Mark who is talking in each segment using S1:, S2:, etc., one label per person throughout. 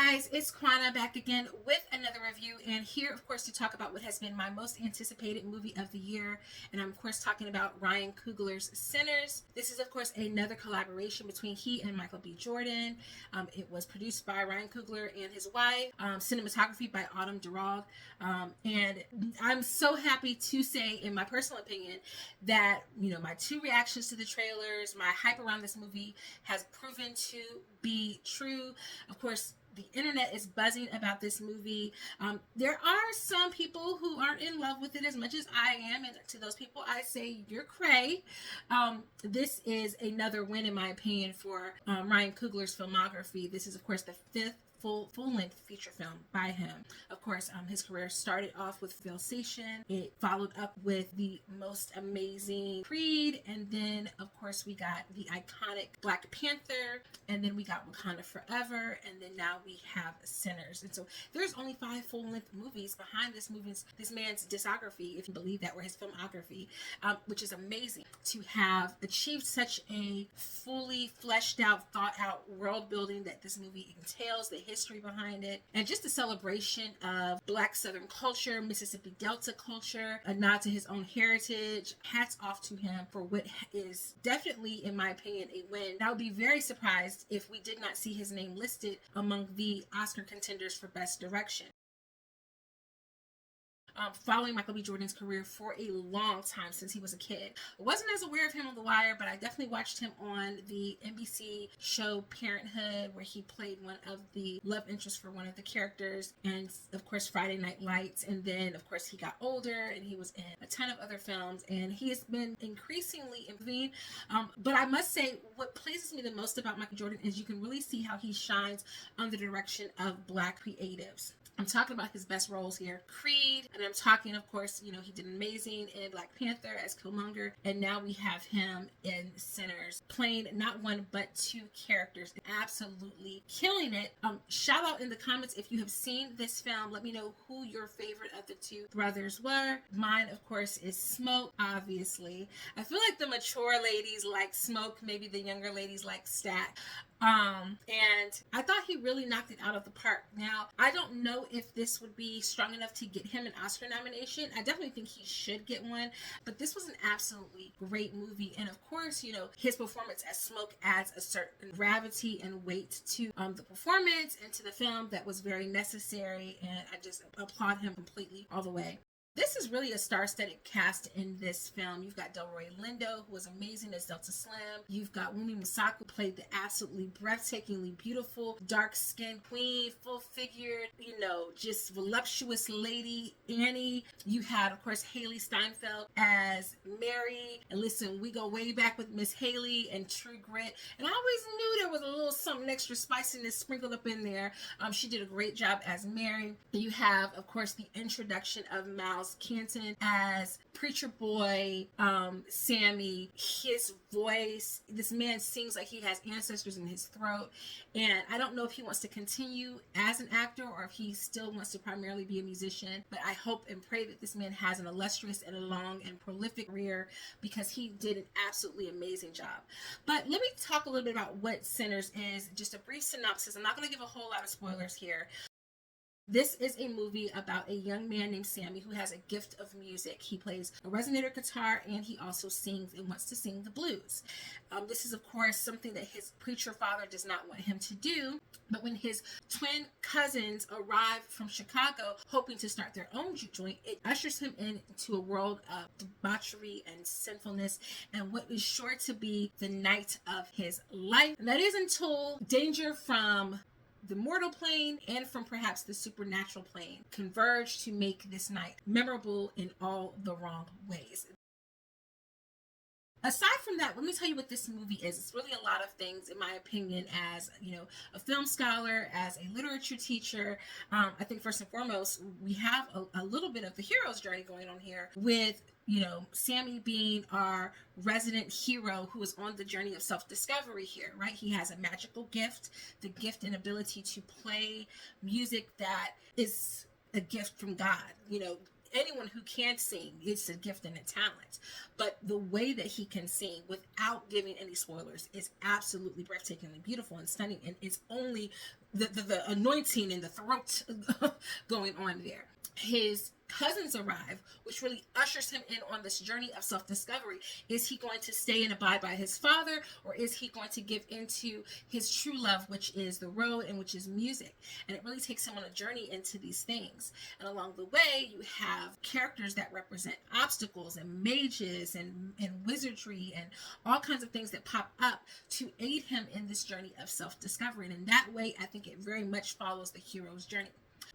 S1: guys, it's Kwana back again with another review, and here of course to talk about what has been my most anticipated movie of the year, and I'm of course talking about Ryan Coogler's Sinners. This is of course another collaboration between he and Michael B. Jordan. It was produced by Ryan Coogler and his wife, cinematography by Autumn Durald, and I'm so happy to say, in my personal opinion, that my two reactions to the trailers, my hype around this movie has proven to be true. Of course, the internet is buzzing about this movie. There are some people who aren't in love with it as much as I am, and to those people I say you're cray. This is another win in my opinion for Ryan Coogler's filmography. This is of course the fifth full-length feature film by him. Of course, his career started off with Filsation. It followed up with the most amazing Creed, and then of course we got the iconic Black Panther, and then we got Wakanda Forever, and then now we have Sinners. And so there's only 5 full-length movies behind this man's discography, if you believe that, or his filmography, which is amazing to have achieved such a fully fleshed out, thought out world building that this movie entails, the history behind it, and just a celebration of Black Southern culture, Mississippi Delta culture, a nod to his own heritage. Hats off to him for what is definitely, in my opinion, a win. I would be very surprised if we did not see his name listed among the Oscar contenders for Best Direction. Following Michael B. Jordan's career for a long time since he was a kid. I wasn't as aware of him on The Wire, but I definitely watched him on the NBC show Parenthood, where he played one of the love interests for one of the characters, and of course Friday Night Lights. And then of course he got older and he was in a ton of other films, and he has been increasingly improving. But I must say, what pleases me the most about Michael Jordan is you can really see how he shines under the direction of Black creatives. I'm talking about his best roles here, Creed, and I'm talking, of course, he did amazing in Black Panther as Killmonger, and now we have him in Sinners, playing not one but 2 characters, absolutely killing it. Shout out in the comments if you have seen this film. Let me know who your favorite of the 2 brothers were. Mine, of course, is Smoke, obviously. I feel like the mature ladies like Smoke, maybe the younger ladies like Stack. And I thought he really knocked it out of the park. Now, I don't know if this would be strong enough to get him an Oscar nomination. I definitely think he should get one, but this was an absolutely great movie. And of course, his performance as Smoke adds a certain gravity and weight to the performance and to the film that was very necessary, and I just applaud him completely all the way. This is really a star-studded cast in this film. You've got Delroy Lindo, who was amazing as Delta Slim. You've got Wunmi Mosaku, who played the absolutely breathtakingly beautiful, dark-skinned queen, full-figured, just voluptuous lady Annie. You had, of course, Haley Steinfeld as Mary. And listen, we go way back with Miss Haley and True Grit. And I always knew there was a little something extra spiciness sprinkled up in there. She did a great job as Mary. You have, of course, the introduction of Miles Canton as Preacher Boy, Sammy. His voice, this man sings like he has ancestors in his throat, and I don't know if he wants to continue as an actor or if he still wants to primarily be a musician, but I hope and pray that this man has an illustrious and a long and prolific career, because he did an absolutely amazing job. But let me talk a little bit about what Sinners is, just a brief synopsis. I'm not going to give a whole lot of spoilers here. This is a movie about a young man named Sammy who has a gift of music. He plays a resonator guitar, and he also sings and wants to sing the blues. This is, of course, something that his preacher father does not want him to do. But when his twin cousins arrive from Chicago hoping to start their own joint, it ushers him into a world of debauchery and sinfulness, and what is sure to be the night of his life. And that is until danger from the mortal plane and from perhaps the supernatural plane converge to make this night memorable in all the wrong ways. Aside from that, let me tell you what this movie is. It's really a lot of things, in my opinion, as a film scholar, as a literature teacher. I think first and foremost, we have a little bit of the hero's journey going on here with Sammy being our resident hero who is on the journey of self-discovery here, right? He has a magical gift, the gift and ability to play music that is a gift from God. anyone who can sing, it's a gift and a talent. But the way that he can sing without giving any spoilers is absolutely breathtakingly beautiful and stunning. And it's only the anointing in the throat going on there. His cousins arrive, which really ushers him in on this journey of self-discovery. Is he going to stay and abide by his father, or is he going to give into his true love, which is the road and which is music? And it really takes him on a journey into these things. And along the way, you have characters that represent obstacles and mages and wizardry and all kinds of things that pop up to aid him in this journey of self-discovery. And in that way, I think it very much follows the hero's journey.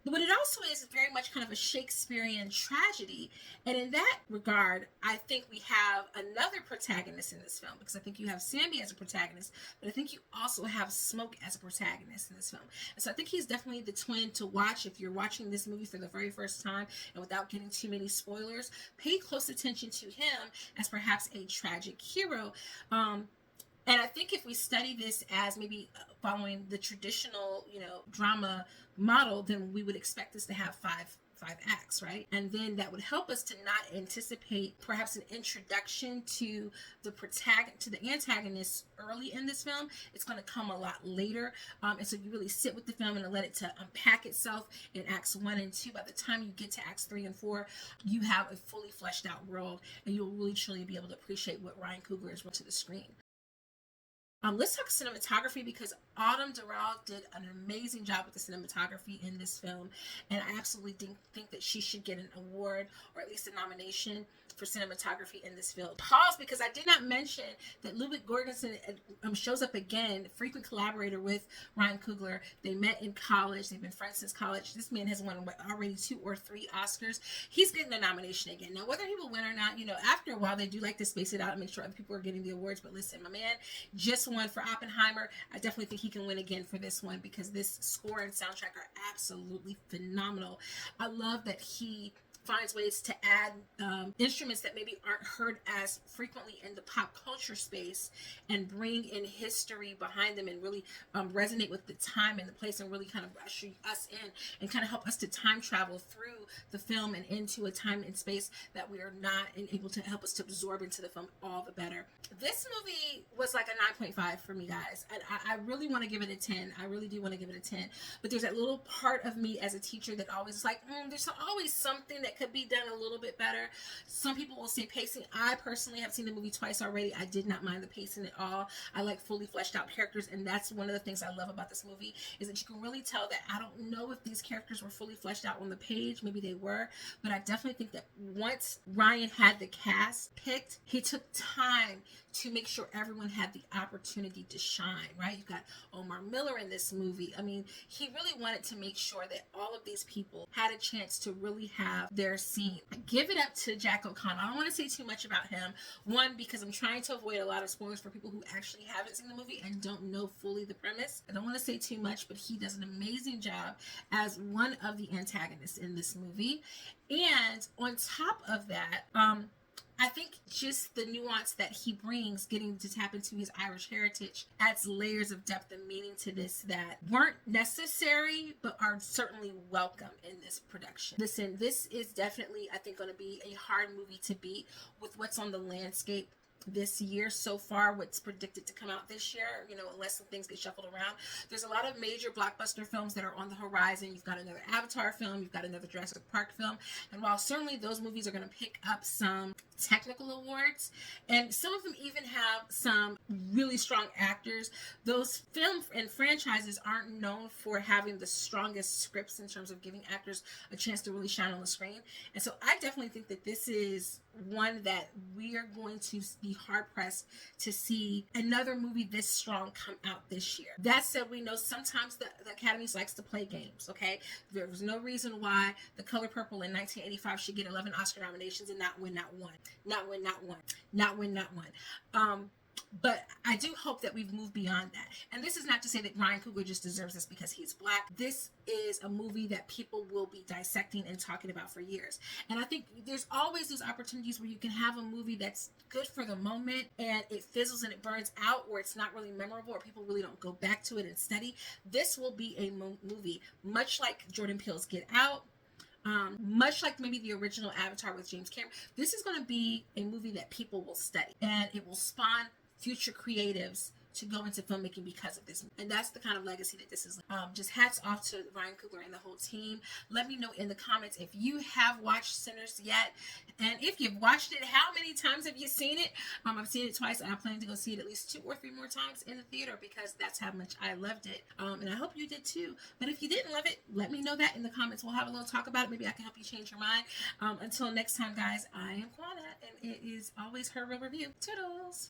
S1: But it also is very much kind of a Shakespearean tragedy. And in that regard, I think we have another protagonist in this film, because I think you have Sammy as a protagonist, but I think you also have Smoke as a protagonist in this film. And so I think he's definitely the twin to watch if you're watching this movie for the very first time, and without getting too many spoilers, pay close attention to him as perhaps a tragic hero. And I think if we study this as maybe following the traditional, drama model, then we would expect this to have five acts, right? And then that would help us to not anticipate perhaps an introduction to the antagonist early in this film. It's going to come a lot later. And so you really sit with the film and let it to unpack itself in acts 1 and 2. By the time you get to acts 3 and 4, you have a fully fleshed out world, and you'll really truly be able to appreciate what Ryan Coogler has brought to the screen. Let's talk cinematography, because Autumn Durrell did an amazing job with the cinematography in this film, and I absolutely think that she should get an award, or at least a nomination, for cinematography in this film. Pause, because I did not mention that Ludwig Göransson shows up again, frequent collaborator with Ryan Coogler. They met in college. They've been friends since college. This man has won already 2 or 3 Oscars. He's getting a nomination again. Now, whether he will win or not, after a while, they do like to space it out and make sure other people are getting the awards. But listen, my man just won for Oppenheimer. I definitely think he can win again for this one, because this score and soundtrack are absolutely phenomenal. I love that he finds ways to add instruments that maybe aren't heard as frequently in the pop culture space, and bring in history behind them, and really resonate with the time and the place, and really kind of usher us in and kind of help us to time travel through the film and into a time and space that we are not able to help us to absorb into the film all the better. This movie was like a 9.5 for me, guys. And I really want to give it a 10. I really do want to give it a 10. But there's that little part of me as a teacher that always is like, there's always something that could be done a little bit better. Some people will say pacing. I personally have seen the movie twice already. I did not mind the pacing at all. I like fully fleshed out characters, and that's one of the things I love about this movie, is that you can really tell that I don't know if these characters were fully fleshed out on the page. Maybe they were, but I definitely think that once Ryan had the cast picked, he took time to make sure everyone had the opportunity to shine, right? You've got Omar Miller in this movie. I mean, he really wanted to make sure that all of these people had a chance to really have their scene. Give it up to Jack O'Connell. I don't want to say too much about him. One, because I'm trying to avoid a lot of spoilers for people who actually haven't seen the movie and don't know fully the premise. I don't want to say too much, but he does an amazing job as one of the antagonists in this movie. And on top of that, I think just the nuance that he brings, getting to tap into his Irish heritage, adds layers of depth and meaning to this that weren't necessary, but are certainly welcome in this production. Listen, this is definitely, I think, going to be a hard movie to beat with what's on the landscape this year so far, what's predicted to come out this year, unless some things get shuffled around. There's a lot of major blockbuster films that are on the horizon. You've got another Avatar film, you've got another Jurassic Park film, and while certainly those movies are going to pick up some technical awards, and some of them even have some really strong actors, those film and franchises aren't known for having the strongest scripts in terms of giving actors a chance to really shine on the screen. And so I definitely think that this is one that we are going to be hard pressed to see another movie this strong come out this year. That said, we know sometimes the Academy likes to play games, okay? There was no reason why The Color Purple in 1985 should get 11 Oscar nominations and not win not one. But I do hope that we've moved beyond that. And this is not to say that Ryan Coogler just deserves this because he's Black. This is a movie that people will be dissecting and talking about for years. And I think there's always those opportunities where you can have a movie that's good for the moment and it fizzles and it burns out, or it's not really memorable, or people really don't go back to it and study. This will be a movie, much like Jordan Peele's Get Out, Much like maybe the original Avatar with James Cameron, this is going to be a movie that people will study, and it will spawn future creatives to go into filmmaking because of this. And that's the kind of legacy that this is. Just hats off to Ryan Coogler and the whole team. Let me know in the comments if you have watched Sinners yet. And if you've watched it, how many times have you seen it? I've seen it twice, and I plan to go see it at least 2 or 3 more times in the theater because that's how much I loved it. And I hope you did too. But if you didn't love it, let me know that in the comments. We'll have a little talk about it. Maybe I can help you change your mind. Until next time, guys, I am Kwana, and it is always her real review. Toodles!